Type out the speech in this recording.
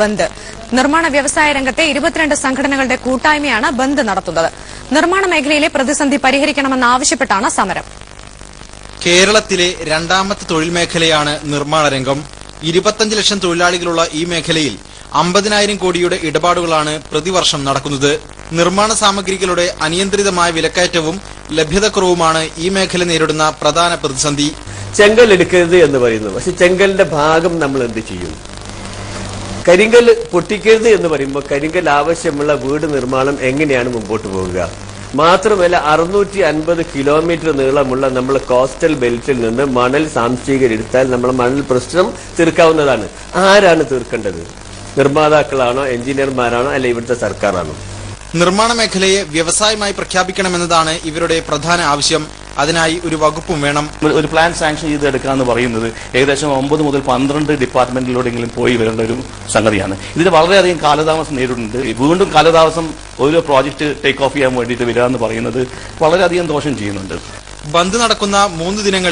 ബന്ദ്. നിർമ്മാണ വ്യവസായ രംഗത്തെ 22 സംഘടനകളുടെ കൂട്ടായ്മയാണ് ബന്ദ് നടത്തുന്നത്. നിർമ്മാണ മേഖലയിലെ പ്രതിസന്ധി പരിഹരിക്കണമെന്നാവശ്യപ്പെട്ടാണ് സമരം. കേരളത്തിലെ രണ്ടാമത്തെ തൊഴിൽ മേഖലയാണ് നിർമ്മാണ രംഗം. 25 ലക്ഷം തൊഴിലാളികളുള്ള ഈ മേഖലയിൽ 50,000 കോടിയുടെ ഇടപാടുകളാണ് പ്രതിവർഷം നടക്കുന്നത്. നിർമ്മാണ സാമഗ്രികളുടെ അനിയന്ത്രിതമായ വിലക്കയറ്റവും ലഭ്യതക്കുറവുമാണ് ഈ മേഖല നേരിടുന്ന പ്രധാന പ്രതിസന്ധി. ചെങ്കൽ എടുക്കരുത് എന്ന് പറയുന്നു. പക്ഷെ ചെങ്കലിന്റെ ഭാഗം നമ്മൾ എന്ത് ചെയ്യും? കരിങ്കൽ പൊട്ടിക്കരുത് എന്ന് പറയുമ്പോൾ കരിങ്കൽ ആവശ്യമുള്ള വീട് നിർമ്മാണം എങ്ങനെയാണ് മുമ്പോട്ട് പോകുക? മാത്രമല്ല 650 കിലോമീറ്റർ നീളമുള്ള നമ്മൾ കോസ്റ്റൽ ബെൽറ്റിൽ നിന്ന് മണൽ സാംശീകരിച്ചാൽ നമ്മൾ മണൽ പ്രശ്നം തീർക്കാവുന്നതാണ്. ആരാണ് തീർക്കേണ്ടത്? നിർമ്മാതാക്കളാണോ, എഞ്ചിനീയർമാരാണോ, അല്ലെ ഇവിടുത്തെ സർക്കാരാണോ? നിർമ്മാണ മേഖലയെ വ്യവസായമായി പ്രഖ്യാപിക്കണമെന്നതാണ് ഇവരുടെ പ്രധാന ആവശ്യം. അതിനായി ഒരു വകുപ്പും വേണം. ഒരു പ്ലാൻ സാങ്ഷൻ ചെയ്തെടുക്കുക എന്ന് പറയുന്നത് ഏകദേശം 9 മുതൽ 12 ഡിപ്പാർട്ട്മെന്റിലൂടെങ്കിലും പോയി വരേണ്ട ഒരു സംഗതിയാണ്. ഇതിന് വളരെയധികം കാലതാമസം നേരിടുന്നുണ്ട്. വീണ്ടും കാലതാമസം ഓരോ പ്രോജക്ട് ടേക്ക് ഓഫ് ചെയ്യാൻ വേണ്ടിയിട്ട് വരിക എന്ന് പറയുന്നത് വളരെയധികം ദോഷം ചെയ്യുന്നുണ്ട്. ബന്ദ് നടക്കുന്ന 3 ദിനങ്ങൾ